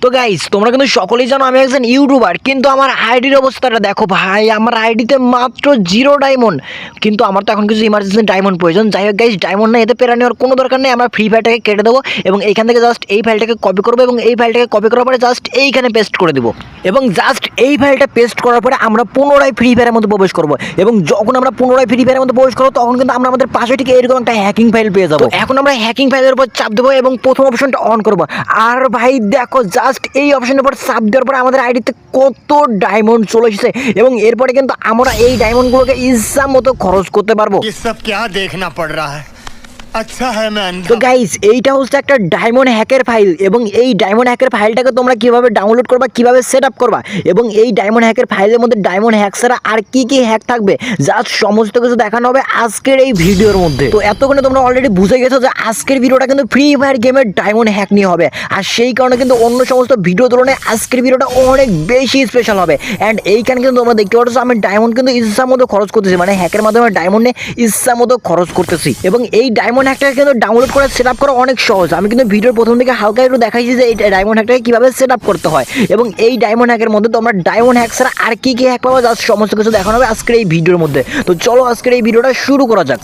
তো গাইস তোমরা কিন্তু সকলেই জানো আমি একজন ইউটিউবার, কিন্তু আমার আইডির অবস্থাটা দেখো ভাই। আমার আইডিতে মাত্র 0 ডায়মন্ড, কিন্তু আমার তো এখন কিছু ইমার্জেন্সি ডায়মন্ড প্রয়োজন। যাই হোক গাইস, ডায়মন্ড না এতে পেরা নেওয়ার কোনো দরকার নেই। আমরা ফ্রি ফায়ারটাকে কেটে দেবো এবং এইখান থেকে জাস্ট এই ফাইলটাকে কপি করবো এবং এই ফাইলটাকে কপি করার পরে জাস্ট এইখানে পেস্ট করে দেবো এবং জাস্ট এই ফাইলটা পেস্ট করার পরে আমরা পুনরায় ফ্রি ফায়ারের মধ্যে প্রবেশ করবো। এবং যখন আমরা পুনরায় ফ্রি ফায়ারের মধ্যে প্রবেশ করবো তখন কিন্তু আমরা আমাদের পাশে ঠিক এরকম একটা হ্যাকিং ফাইল পেয়ে যাবো। এখন আমরা হ্যাকিং ফাইলের উপর চাপ দেবো এবং প্রথম অপশনটা অন করবো। আর ভাই দেখো, জাস্ট এই অপশনের উপর চাপ দেওয়ার পরে আমাদের আইডিতে কত ডায়মন্ড চলে এসেছে এবং এরপরে কিন্তু আমরা এই ডায়মন্ডগুলোকে ইচ্ছা মতো খরচ করতে পারবো। ये सब क्या देखना पड़ रहा है? अच्छा है मैं তো अंधा। গাইস, এইটা হচ্ছে একটা ডায়মন্ড হ্যাকের ফাইল এবং এই ডায়মন্ড হ্যাকের ফাইলটাকে তোমরা কিভাবে ডাউনলোড করবা, কিভাবে সেট আপ করবা এবং এই ডায়মন্ড হ্যাকের ফাইলের মধ্যে ডায়মন্ড হ্যাক ছাড়া আর কি কি হ্যাক থাকবে জাস্ট সমস্ত কিছু দেখানো হবে আজকের এই ভিডিওর মধ্যে। তো এতক্ষণে তোমরা অলরেডি বুঝে গেছো যে আজকের ভিডিওটা কিন্তু ফ্রি ফায়ার গেমের ডায়মন্ড হ্যাক নিয়ে হবে, আর সেই কারণে কিন্তু অন্য সমস্ত ভিডিও তুলনায় আজকের ভিডিওটা অনেক বেশি স্পেশাল হবে। অ্যান্ড এইখানে কিন্তু তোমরা দেখতে পাচ্ছ আমি ডায়মন্ড কিন্তু ইচ্ছা মতো খরচ করতেছি, মানে হ্যাকের মাধ্যমে ডায়মন্ডে ইচ্ছা মতো খরচ করতেছি। এবং এই ডায়মন্ড হ্যাকটাকে কিন্তু ডাউনলোড করে সেট আপ করা অনেক সহজ। আমি কিন্তু ভিডিওর প্রথম দিকে হালকা একটু দেখাইছি যে এই ডায়মন্ড হ্যাকটাকে কিভাবে সেট আপ করতে হয় এবং এই ডায়মন্ড হ্যাকের মধ্যে তোমরা ডায়মন্ড হ্যাক ছাড়া আর কি কি হ্যাক পাবো জাস্ট সমস্ত কিছু দেখানো হবে আজকের এই ভিডিওর মধ্যে। তো চলো আজকের এই ভিডিওটা শুরু করা যাক।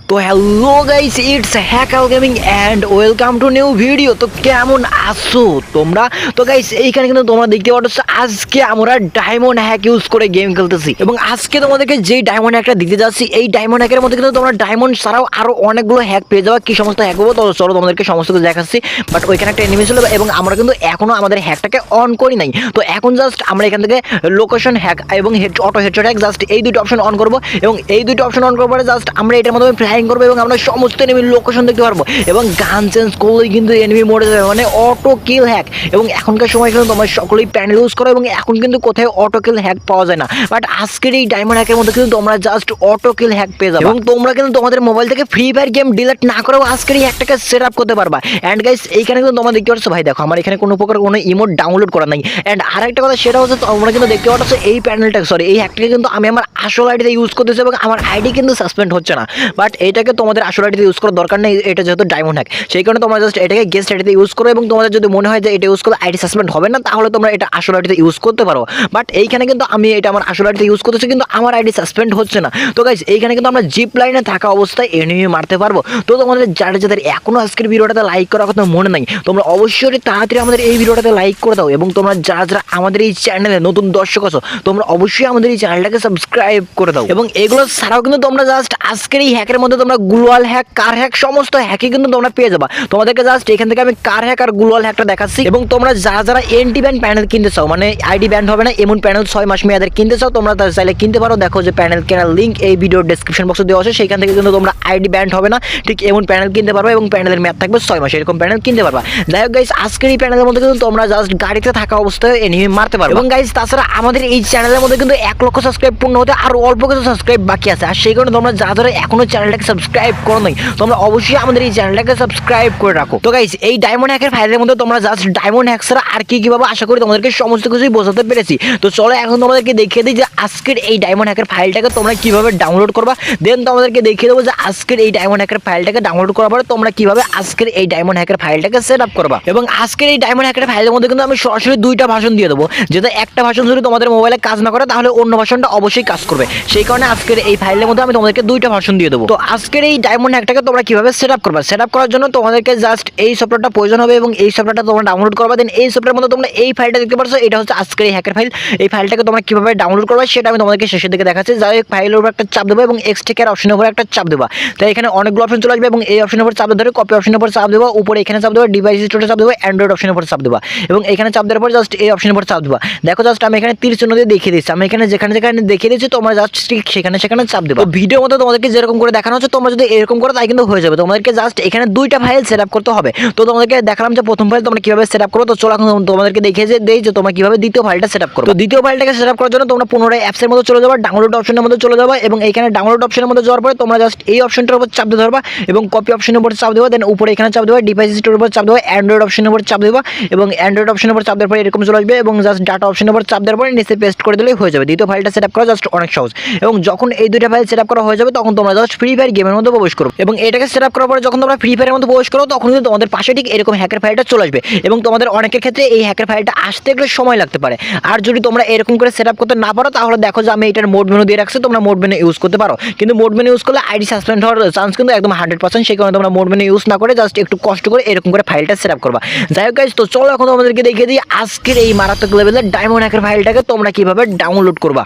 তো hello guys, it's Hackal gaming and welcome to new video. তো কেমন আছো তোমরা? তো গাইস, এইখানে কিন্তু তোমরা দেখতে পাচ্ছ আজকে আমরা ডায়মন্ড হ্যাক ইউজ করে গেম খেলতেছি এবং আজকে তোমাদেরকে যেই ডায়মন্ড হ্যাকটা দিতে যাচ্ছি এই ডায়মন্ড হ্যাকের মধ্যে কিন্তু তোমরা ডায়মন্ড ছাড়াও আরো অনেকগুলো হ্যাক পেয়ে যাবে। কি সমস্ত হ্যাক হবো তো চলো তোমাদেরকে সমস্ত কিছু দেখাচ্ছি। বাট ওইখানে একটা এনিমি ছিল এবং আমরা কিন্তু এখনো আমাদের হ্যাকটাকে অন করি নাই। তো এখন জাস্ট আমরা এখান থেকে লোকেশন হ্যাক এবং অটো হেডশট হ্যাক জাস্ট এই দুটো অপশন অন করবো এবং এই দুটো অপশন অন করার পরে জাস্ট আমরা এটার মাধ্যমে ফ্লাইং করবো এবং আমরা সমস্ত এনিমির লোকেশন দেখতে পারবো এবং গান চেঞ্জ করলেই কিন্তু এনিমি মরে যাবে, মানে অটো কিল হ্যাক। এবং এখনকার সময় কিন্তু তোমরা সকলেই প্যানেল ইউজ করো এবং এখন কিন্তু কোথায় অটো কিল হ্যাক পাওয়া যায় না। বাট আজকের এই ডায়মন্ড হ্যাকের মধ্যে কিন্তু তোমরা জাস্ট অটো কিল হ্যাক পেয়ে যাবে এবং তোমরা কিন্তু তোমাদের মোবাইল থেকে ফ্রি ফায়ার গেম ডিলিট না করেও আজকের এই হ্যাকটাকে সেট আপ করতে পারবা। অ্যান্ড গাইস, এইখানে কিন্তু তোমরা দেখতে পাচ্ছ ভাই, দেখো আমার এখানে কোনো প্রকার কোনো ইমোট ডাউনলোড করা নাই। অ্যান্ড আরেকটা কথা সেটা হচ্ছে তোমরা কিন্তু দেখতে পাচ্ছ এই প্যানেলটা এই হ্যাকটাকে কিন্তু আমি আমার আসল আইডিতে ইউজ করতেছি এবং আমার আইডি কিন্তু সাসপেন্ড হচ্ছে না। বাট এটাকে তোমাদের আসল আইডিতে ইউজ করার দরকার নেই, এটা যেহেতু ডায়মন্ড হ্যাক সেই কারণে তোমরা জাস্ট এটাকে গেস্ট আইডিতে ইউজ করো এবং তোমাদের যদি মনে হয় যে এটা ইউজ করলে আইডি সাসপেন্ড হবে না তাহলে তোমরা এটা আসল আইডিতে ইউজ করতে পারো। বাট এইখানে কিন্তু আমি এটা আমার আসল আইডিতে ইউজ করতেছি কিন্তু আমার আইডি সাসপেন্ড হচ্ছে না। তো গাইস, এইখানে কিন্তু আমরা জিপ লাইনে থাকা অবস্থায় এনিমি মারতে পারবো। তো তোমাদের যাদের এখনো আজকের ভিডিওটাতে লাইক করার কথা মনে নাই তোমরা অবশ্যই তাড়াতাড়ি আমাদের এই ভিডিওটাতে লাইক করে দাও এবং তোমরা যারা আমাদের এই চ্যানেলে নতুন দর্শক আছো তোমরা অবশ্যই আমাদের এই চ্যানেলটাকে সাবস্ক্রাইব করে দাও। এবং এগুলো ছাড়াও কিন্তু তোমরা জাস্ট আজকের এই হ্যাকের মধ্যে তোমরা গ্লোয়াল হ্যাক, কার হ্যাক সমস্ত হ্যাকই কিন্তু তোমরা পেয়ে যাবা। তোমাদেরকে জাস্ট এখান থেকে আমি কার হ্যাক আর গ্লোয়াল হ্যাকটা দেখাচ্ছি এবং তোমরা যারা এন্টি ব্যান্ড প্যানেল কিনতে চাও, মানে আইডি ব্যান্ড হবে না এমন প্যানেল 6 মাস মেয়াদের কিনতে চাও তোমরা চাইলে কিনতে পারো। দেখো যে প্যানেল কেনার লিঙ্ক এই ভিডিওর ডেসক্রিপশন বক্সে দেওয়া আছে, সেখান থেকে কিন্তু তোমরা আইডি ব্যান্ড হবে না ঠিক এমন প্যানেল কিনতে পারবে এবং প্যানেলের মেয়াদ থাকবে 6 মাস, এরকম প্যানেল কিনতে পারবা। যাই হোক গাইস, আজকের এই প্যানেলের মধ্যে কিন্তু তোমরা জাস্ট গাড়িতে থাকা অবস্থায় এনিমি মারতে পারবে। এবং গাইস, তাছাড়া আমাদের এই চ্যানেলের মধ্যে কিন্তু 1 লক্ষ সাবস্ক্রাইব পূর্ণ হতে আর অল্প কিছু সাবস্ক্রাইব বাকি আছে, আর সেই কারণে তোমরা যারা এখনো চ্যানেলটাকে সাবস্ক্রাইব করো নাই তোমরা অবশ্যই আমাদের এই চ্যানেলটাকে সাবস্ক্রাইব করে রাখো। তো গাইস, এই ডায়মন্ড হ্যাকের ফাইলের মধ্যে তোমরা জাস্ট ডায়মন্ড হ্যাক ছাড়া আর কি কিভাবে আশা করি তোমাদেরকে সমস্ত কিছুই বোঝাতে পেরেছি। তো চলো এখন তোমাদেরকে দেখিয়ে দিই যে আজকের এই ডায়মন্ড হ্যাকের ফাইলটাকে তোমরা কিভাবে ডাউনলোড করবা। দেন তোমাদেরকে দেখিয়ে দেবো যে আজকের এই ডায়মন্ড হ্যাকের ফাইলটাকে ডাউনলোড করার পরে তোমরা কিভাবে আজকের এই ডায়মন্ড হ্যাকের ফাইলটাকে সেট আপ করবা। এবং আজকের এই ডায়মন্ড হ্যাকের ফাইলের মধ্যে কিন্তু আমি সরাসরি 2টা ভাষণ দিয়ে দেবো, যেটা একটা ভাষণ যদি তোমাদের মোবাইলে কাজ না করে তাহলে অন্য ভাষণটা অবশ্যই কাজ করবে। সেই কারণে আজকের এই ফাইলের মধ্যে আমি তোমাদেরকে 2টা ভাষণ দিয়ে দেবো। তো আজকের এই ডায়মন্ড হ্যাকটাকে তোমরা কিভাবে সেট আপ করবা, সেট আপ করার জন্য তোমাদেরকে জাস্ট এই সফটওয়্যারটা প্রয়োজন হবে এবং এই সফটওয়্যারটা তোমরা ডাউনলোড করবা। দেন এই সফটওয়্যারের মধ্যে তোমরা এই ফাইলটা দেখতে পাচ্ছ, এটা হচ্ছে আজকের এই হ্যাকের ফাইল। এই ফাইলটাকে তোমরা কিভাবে ডাউনলোড করবা সেটা আমি তোমাদেরকে শেষের দিকে দেখাচ্ছি। যাই হোক, ফাইলের উপর একটা চাপ দেবো এবং এক্সট্রাক্ট অপশনের উপর একটা চাপ দেবা। তাই এখানে অনেকগুলো অপশন চলে আসবে এবং এই অপশনের উপর চাপ ধরে কপি অপশনের উপর চাপ দেবা, উপরে এখানে চাপ দেবা, ডিভাইস স্টোরে চাপ দেবা, অ্যান্ড্রয়েড অপশনের উপর চাপ দেবা এবং এখানে চাপ দেওয়ার পর জাস্ট এই অপশনের উপর চাপ দেবা। দেখো জাস্ট আমি এখানে তীর চিহ্ন দিয়ে দেখিয়ে দিচ্ছি, আমি এখানে যেখানে দেখিয়ে দিচ্ছি তোমরা জাস্ট ঠিক সেখানে চাপ দেবা। ভিডিওর মধ্যে তোমাদেরকে যেরকম করে দেখানো হচ্ছে তোমরা যদি এরকম করো তাই কিন্তু হয়ে যাবে। তোমাদেরকে জাস্ট এখানে 2টা ফাইল সেট আপ করতে হবে। তো তোমাদেরকে দেখালাম যে প্রথম ফাইল তোমরা কিভাবে সেট আপ করো। তো চলো এখন তোমাদেরকে দেখিয়ে দেই যে তোমরা কিভাবে দ্বিতীয় ফাইলটা সেট আপ করো। তো দ্বিতীয় ফাইলটাকে সেট আপ করার জন্য তোমরা পুনরায় অ্যাপসের মধ্যে চলে যাবা, ডাউনলোড অপশনের মধ্যে চলে যাবা এবং এখানে ডাউনলোড অপশনের মধ্যে যাওয়ার পরে তোমরা জাস্ট এই অপশনটার উপর চাপ দিয়ে ধরবা এবং কপি অপশনের উপর চাপ দেবা। দেন উপরে এখানে চাপ দেবা, ডিভাইস স্টোরের উপর চাপ দেবা, অ্যান্ড্রয়েড অপশনের উপর চাপ দেবা এবং অ্যান্ড্রয়েড অপশনের উপর চাপ দেওয়ার পরে এরকম চলে আসবে এবং জাস্ট ডাটা অপশনের উপর চাপ দেওয়ার পরে নিচে পেস্ট করে দিলেই হয়ে যাবে। দ্বিতীয় ফাইলটা সেট আপ করা জাস্ট অনেক সহজ। এবং যখন এই 2টা ফাইল সেট আপ করা হয়ে যাবে তখন তোমরা জাস্ট ফ্রি ফায়ার গেমের মধ্যে প্রবেশ করো এবং এটাকে সেট আপ করার পরে যখন তোমরা ফ্রি ফায়ারের মধ্যে প্রবেশ করো তখন কিন্তু তোমাদের পাশে ঠিক এরকম হ্যাকের ফাইলটা চলে আসবে এবং তোমাদের অনেকের ক্ষেত্রে এই হ্যাকের ফাইলটা আসতে একটু সময় লাগতে পারে। আর যদি তোমরা এরকম করে সেট আপ করতে না পারো তাহলে দেখো যে আমি এটার মোড মেনু দিয়ে রাখছি, তোমরা মোড মেনু ইউজ করতে পারো, কিন্তু মোড মেনু ইউজ করলে আইডি সাসপেন্ড হওয়ার চান্স কিন্তু একদম 100%। সেই কারণে তোমরা মোড মেনু ইউজ না করে জাস্ট একটু কষ্ট করে এরকম করে ফাইলটা সেট আপ করবা। যাই হোক গাইস, তো চলো এখন তোমাদেরকে দেখিয়ে দিই আজকের এই মারাত্মক লেভেলের ডায়মন্ড হ্যাকের ফাইলটাকে তোমরা কিভাবে ডাউনলোড করবা।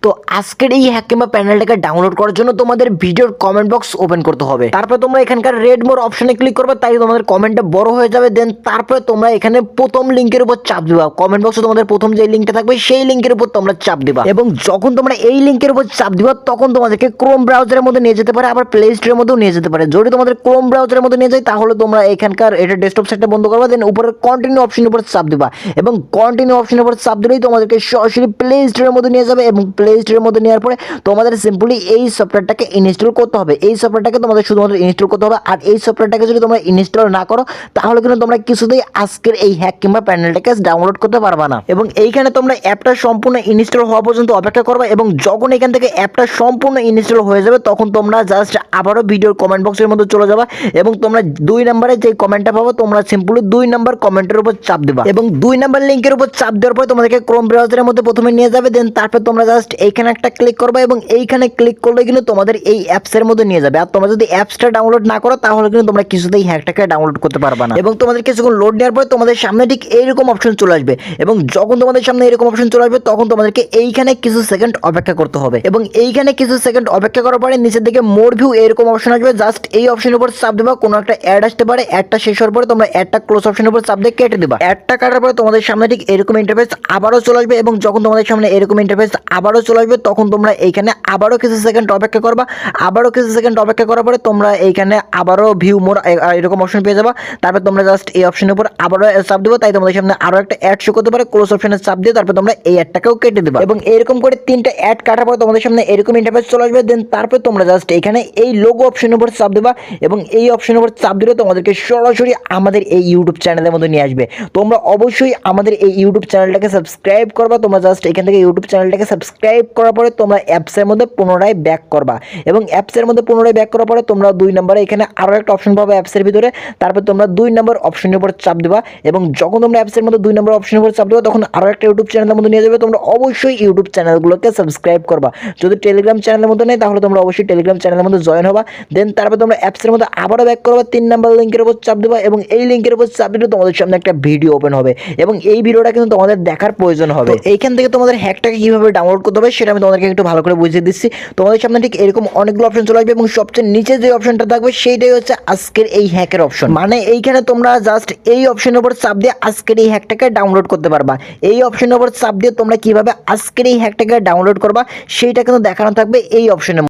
তো আজকের এই হ্যাক কিংবা প্যানেলটাকে ডাউনলোড করার জন্য তোমাদের ভিডিওর কমেন্ট বক্স ওপেন করতে হবে। তারপর তোমরা এখানকার রেড মোর অপশনে ক্লিক করবে, তাই তোমাদের কমেন্টটা বড় হয়ে যাবে। দেন তারপরে তোমরা এখানে প্রথম লিংকের উপর চাপ দিবা। কমেন্ট বক্সে তোমাদের প্রথম যে লিংকটা থাকবে সেই লিংকের উপর তোমরা চাপ দিবা এবং যখন তোমরা এই লিংকের উপর চাপ দিবা তখন তোমাদেরকে ক্রোম ব্রাউজারের মধ্যে নিয়ে যেতে পারে, আবার প্লে স্টোরের মধ্যেও নিয়ে যেতে পারে। যদি তোমাদের ক্রোম ব্রাউজারের মধ্যে নিয়ে যায় তাহলে তোমরা এখানকার এটা ডেস্কটপ সেটটা বন্ধ করবা, দেন উপরের কন্টিনিউ অপশনের উপর চাপ দিবা এবং কন্টিনিউ অপশনের উপর চাপ দিলেই তোমাদেরকে সরাসরি প্লে স্টোরের মধ্যে নিয়ে যাবে এবং প্লে স্টোরের মধ্যে নেওয়ার পরে তোমাদের সিম্পলি এই সফটওয়্যারটাকে ইনস্টল করতে হবে। এই সফটওয়্যারটাকে তোমাদের শুধুমাত্র ইনস্টল করতে হবে। আর এই সফটওয়্যারটাকে যদি তোমরা ইনস্টল না করো তাহলে কিন্তু তোমরা কিছুতেই আজকের এই হ্যাক কিংবা প্যানেলটাকে ডাউনলোড করতে পারবা না। এবং এইখানে তোমরা অ্যাপটা সম্পূর্ণ ইনস্টল হওয়া পর্যন্ত অপেক্ষা করবে এবং যখন এখান থেকে অ্যাপটা সম্পূর্ণ ইনস্টল হয়ে যাবে তখন তোমরা জাস্ট আবারও ভিডিওর কমেন্ট বক্সের মধ্যে চলে যাবা এবং তোমরা 2 নম্বরে যে কমেন্টটা পাবো তোমরা সিম্পলি 2 নম্বর কমেন্টের উপর চাপ দিবা এবং 2 নম্বর লিংকের উপর চাপ দেওয়ার পরে তোমাদেরকে ক্রোম ব্রাউজারের মধ্যে প্রথমে নিয়ে যাবে। দেন তারপর তোমরা জাস্ট এইখানে একটা ক্লিক করবে এবং এইখানে ক্লিক করলে কিন্তু তোমাদের এই অ্যাপসের মধ্যে নিয়ে যাবে। আর তোমরা যদি অ্যাপসটা ডাউনলোড না করো তাহলে কিন্তু তোমরা কিছুতেই হ্যাকটাকে ডাউনলোড করতে পারবে না এবং তোমাদের কিছুক্ষণ লোড নেওয়ার পরে তোমাদের সামনে ঠিক এইরকম অপশন চলে আসবে এবং যখন তোমাদের সামনে এরকম অপশন চলে আসবে তখন তোমাদেরকে এইখানে কিছু সেকেন্ড অপেক্ষা করতে হবে এবং এইখানে কিছু সেকেন্ড অপেক্ষা করার পরে নিচের দিকে মোর ভিউ এরকম অপশন আসবে। জাস্ট এই অপশনের উপর চাপ দেবা, কোনো একটা অ্যাড আসতে পারে, অ্যাডটা শেষ হওয়ার পরে তোমরা অ্যাডটা ক্লোজ অপশনের উপর চাপ দিয়ে কেটে দেবা। অ্যাডটা কাটার পরে তোমাদের সামনে ঠিক এরকম ইন্টারফেস আবারও চলে আসবে এবং যখন তোমাদের সামনে এরকম ইন্টারফেস আবারও চলে আসবে তখন তোমরা এইখানে আবারও কিছু সেকেন্ড অপেক্ষা করবা। আবারও কিছু সেকেন্ড অপেক্ষা করার পরে তোমরা এইখানে আবারও ভিউ মোর এরকম অপশন পেয়ে যাবা। তারপর তোমরা জাস্ট এই অপশনের উপর আবারও চাপ দেবো, তাই তোমাদের সামনে আরো একটা অ্যাড শো করতে পারে, ক্লোজ অপশনে চাপ দিয়ে তারপর তোমরা এই অ্যাডটাকেও কেটে দেবা এবং এরকম করে 3টা অ্যাড কাটার পর তোমাদের সামনে এরকম ইন্টারফেস চলে আসবে। দেন তারপর তোমরা জাস্ট এখানে এই লোগো অপশনের উপর চাপ দেবা এবং এই অপশনের উপর চাপ দিলে তোমাদেরকে সরাসরি আমাদের এই ইউটিউব চ্যানেলের মধ্যে নিয়ে আসবে। তোমরা অবশ্যই আমাদের এই ইউটিউব চ্যানেলটাকে সাবস্ক্রাইব করবা। তোমরা জাস্ট এখান থেকে ইউটিউব চ্যানেলটাকে সাবস্ক্রাইব করার পরে তোমরা অ্যাপসের মধ্যে পুনরায় ব্যাক করবা এবং অ্যাপসের মধ্যে পুনরায় ব্যাক করার পরে তোমরা 2 নম্বরে এখানে আরো একটা অপশন পাবে অ্যাপসের ভিতরে। তারপর তোমরা 2 নম্বর অপশনের উপর চাপ দিবা এবং যখন তোমরা অ্যাপসের মধ্যে 2 নম্বর অপশনের উপর চাপ দিবা তখন আরো একটা ইউটিউব চ্যানেলের মধ্যে নিয়ে যাবে। তোমরা অবশ্যই ইউটিউব চ্যানেলগুলোকে সাবস্ক্রাইব করবা। যদি টেলিগ্রাম চ্যানেলের মধ্যে নেই তাহলে তোমরা অবশ্যই টেলিগ্রাম চ্যানেলের মধ্যে জয়েন হবা। দেন তারপর তোমরা অ্যাপসের মধ্যে আবারও ব্যাক করবা, 3 নম্বর লিংকের উপর চাপ দিবা এবং এই লিংকের উপর চাপ দিলে তোমাদের সামনে একটা ভিডিও ওপেন হবে এবং এই ভিডিওটা কিন্তু তোমাদের দেখার প্রয়োজন হবে। এইখান থেকে তোমাদের হ্যাকটাকে কিভাবে ডাউনলোড করতে হবে সেটা আমি তোমাদেরকে একটু ভালো করে বুঝিয়ে দিচ্ছি। তোমাদের সামনে ঠিক এরকম অনেকগুলো অপশন চলে আসবে এবং সবচেয়ে নিচে যে অপশনটা থাকবে সেইটাই হচ্ছে আজকের এই হ্যাকের অপশন। মানে এইখানে তোমরা জাস্ট এই অপশনের উপর চাপ দিয়ে আজকের এই হ্যাকটাকে ডাউনলোড করতে পারবা। এই অপশনের উপর চাপ দিয়ে তোমরা কিভাবে আজকের এই হ্যাকটাকে ডাউনলোড করবা সেইটা কিন্তু দেখানো থাকবে এই অপশনের।